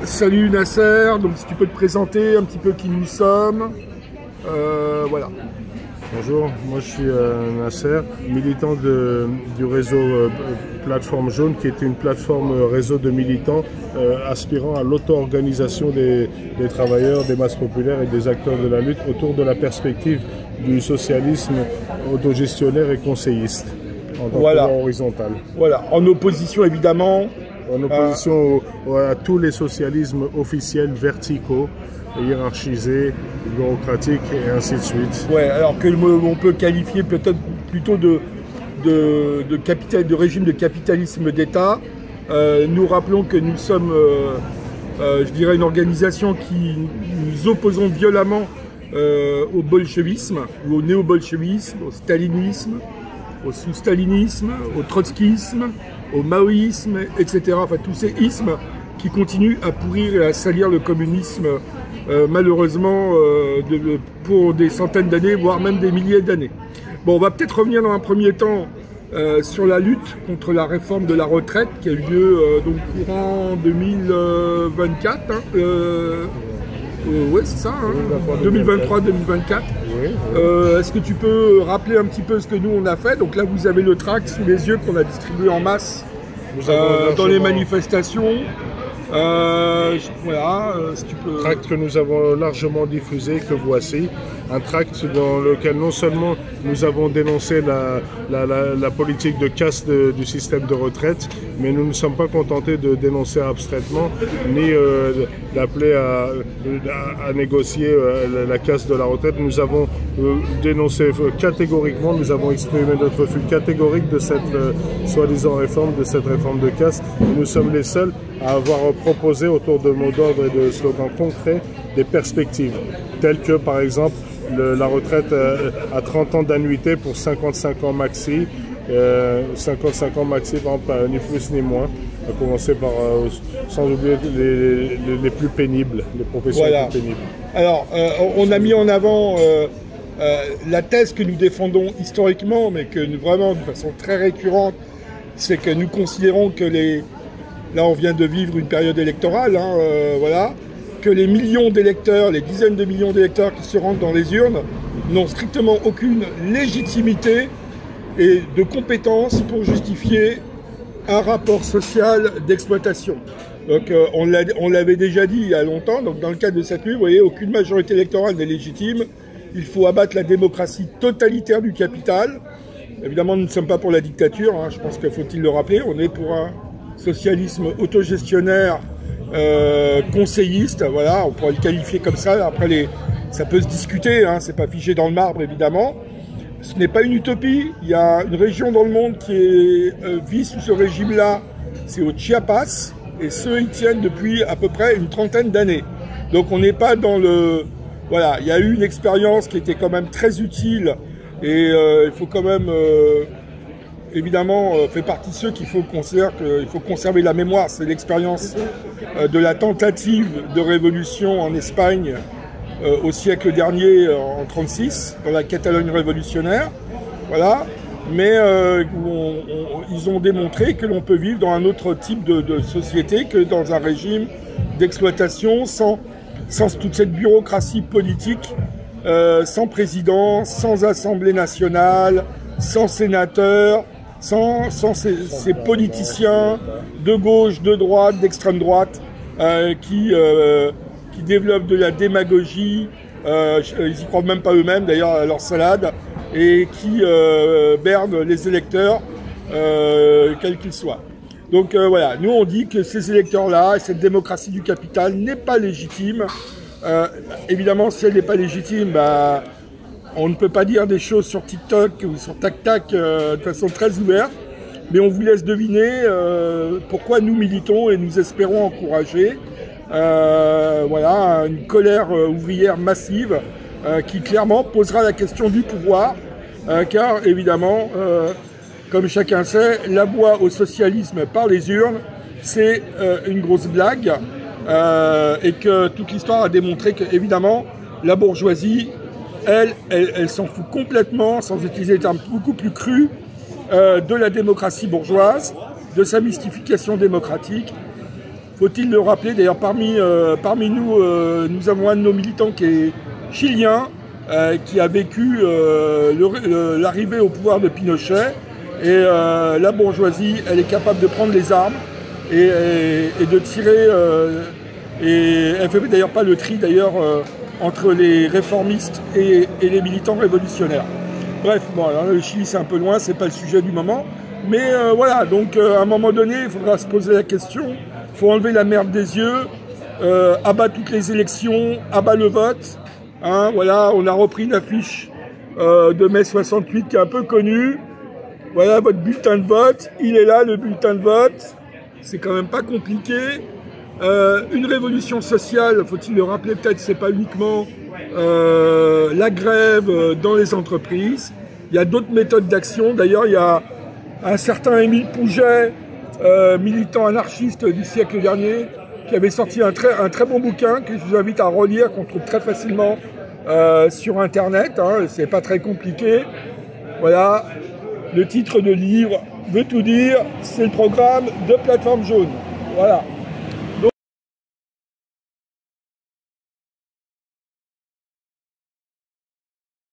Salut Nasser, donc si tu peux te présenter un petit peu qui nous sommes, voilà. Bonjour, moi je suis Nasser, militant du réseau Plateforme Jaune, qui est une plateforme réseau de militants aspirant à l'auto-organisation des travailleurs, des masses populaires et des acteurs de la lutte autour de la perspective du socialisme autogestionnaire et conseilliste en tant que horizontal. Voilà, en opposition évidemment. En opposition à tous les socialismes officiels verticaux, hiérarchisés, bureaucratiques et ainsi de suite. Ouais, alors que on peut qualifier peut-être plutôt de régime de capitalisme d'État. Nous rappelons que nous sommes, je dirais, une organisation qui nous opposons violemment au bolchevisme, ou au néo-bolchevisme, au stalinisme, au sous-stalinisme, au trotskisme, au maoïsme, etc. Enfin, tous ces ismes qui continuent à pourrir et à salir le communisme, malheureusement, pour des centaines d'années, voire même des milliers d'années. Bon, on va peut-être revenir dans un premier temps sur la lutte contre la réforme de la retraite qui a eu lieu donc courant 2024. Ouais, c'est ça, hein, 2023-2024. Oui. Est-ce que tu peux rappeler un petit peu ce que nous on a fait? Donc là, vous avez le tract sous les yeux qu'on a distribué en masse dans les manifestations. Voilà, si tu peux... Tract que nous avons largement diffusé, que voici. Un tract dans lequel non seulement nous avons dénoncé la politique de casse du système de retraite, mais nous ne sommes pas contentés de dénoncer abstraitement, ni d'appeler à négocier la casse de la retraite. Nous avons dénoncé catégoriquement, nous avons exprimé notre refus catégorique de cette soi-disant réforme, de cette réforme de casse. Et nous sommes les seuls à avoir proposé autour de mots d'ordre et de slogans concrets des perspectives, telles que par exemple la retraite à 30 ans d'annuité pour 55 ans maxi, 55 ans maxi par exemple, ni plus ni moins, à commencer par, sans oublier les plus pénibles, les professions les plus pénibles. Alors, on a mis en avant la thèse que nous défendons historiquement, mais que nous, vraiment de façon très récurrente, c'est que nous considérons que là on vient de vivre une période électorale, hein, voilà, que les millions d'électeurs, les dizaines de millions d'électeurs qui se rendent dans les urnes n'ont strictement aucune légitimité et de compétences pour justifier un rapport social d'exploitation. Donc on l'avait déjà dit il y a longtemps, donc dans le cadre de cette lutte, vous voyez, aucune majorité électorale n'est légitime. Il faut abattre la démocratie totalitaire du capital. Évidemment, nous ne sommes pas pour la dictature, hein, je pense qu'il faut-il le rappeler, on est pour un socialisme autogestionnaire, conseilliste, voilà, on pourrait le qualifier comme ça. Après, ça peut se discuter, hein, c'est pas figé dans le marbre évidemment. Ce n'est pas une utopie. Il y a une région dans le monde qui vit sous ce régime-là, c'est au Chiapas, et ceux y tiennent depuis à peu près une trentaine d'années. Donc on n'est pas dans le... Voilà, il y a eu une expérience qui était quand même très utile, et il faut quand même... évidemment, fait partie de ceux qu'il faut conserver la mémoire. C'est l'expérience de la tentative de révolution en Espagne au siècle dernier, en 1936, dans la Catalogne révolutionnaire. Voilà. Mais ils ont démontré que l'on peut vivre dans un autre type de société que dans un régime d'exploitation sans toute cette bureaucratie politique, sans président, sans assemblée nationale, sans sénateur, sans ces politiciens de gauche, de droite, d'extrême droite qui développent de la démagogie, ils y croient même pas eux-mêmes d'ailleurs à leur salade, et qui bernent les électeurs quels qu'ils soient. Donc voilà, nous on dit que ces électeurs-là, cette démocratie du capital n'est pas légitime. Évidemment, si elle n'est pas légitime, bah, on ne peut pas dire des choses sur TikTok ou sur TacTac de façon très ouverte, mais on vous laisse deviner pourquoi nous militons et nous espérons encourager voilà, une colère ouvrière massive qui clairement posera la question du pouvoir, car évidemment, comme chacun sait, l'appui au socialisme par les urnes, c'est une grosse blague, et que toute l'histoire a démontré que, évidemment, la bourgeoisie, elle s'en fout complètement, sans utiliser des termes beaucoup plus crus, de la démocratie bourgeoise, de sa mystification démocratique. Faut-il le rappeler, d'ailleurs parmi nous, nous avons un de nos militants qui est chilien, qui a vécu l'arrivée au pouvoir de Pinochet. Et la bourgeoisie, elle est capable de prendre les armes et de tirer. Et elle ne fait d'ailleurs pas le tri d'ailleurs entre les réformistes et les militants révolutionnaires. Bref, bon, alors le Chili c'est un peu loin, c'est pas le sujet du moment. Mais voilà, donc à un moment donné, il faudra se poser la question. Il faut enlever la merde des yeux, abat toutes les élections, abat le vote. Hein, voilà, on a repris une affiche de mai 68 qui est un peu connue. Voilà votre bulletin de vote, il est là le bulletin de vote. C'est quand même pas compliqué. Une révolution sociale, faut-il le rappeler, peut-être c'est pas uniquement la grève dans les entreprises. Il y a d'autres méthodes d'action. D'ailleurs, il y a un certain Émile Pouget, militant anarchiste du siècle dernier, qui avait sorti un très bon bouquin que je vous invite à relire, qu'on trouve très facilement sur Internet. Hein, c'est pas très compliqué. Voilà, le titre de livre veut tout dire. C'est le programme de Plateforme Jaune. Voilà.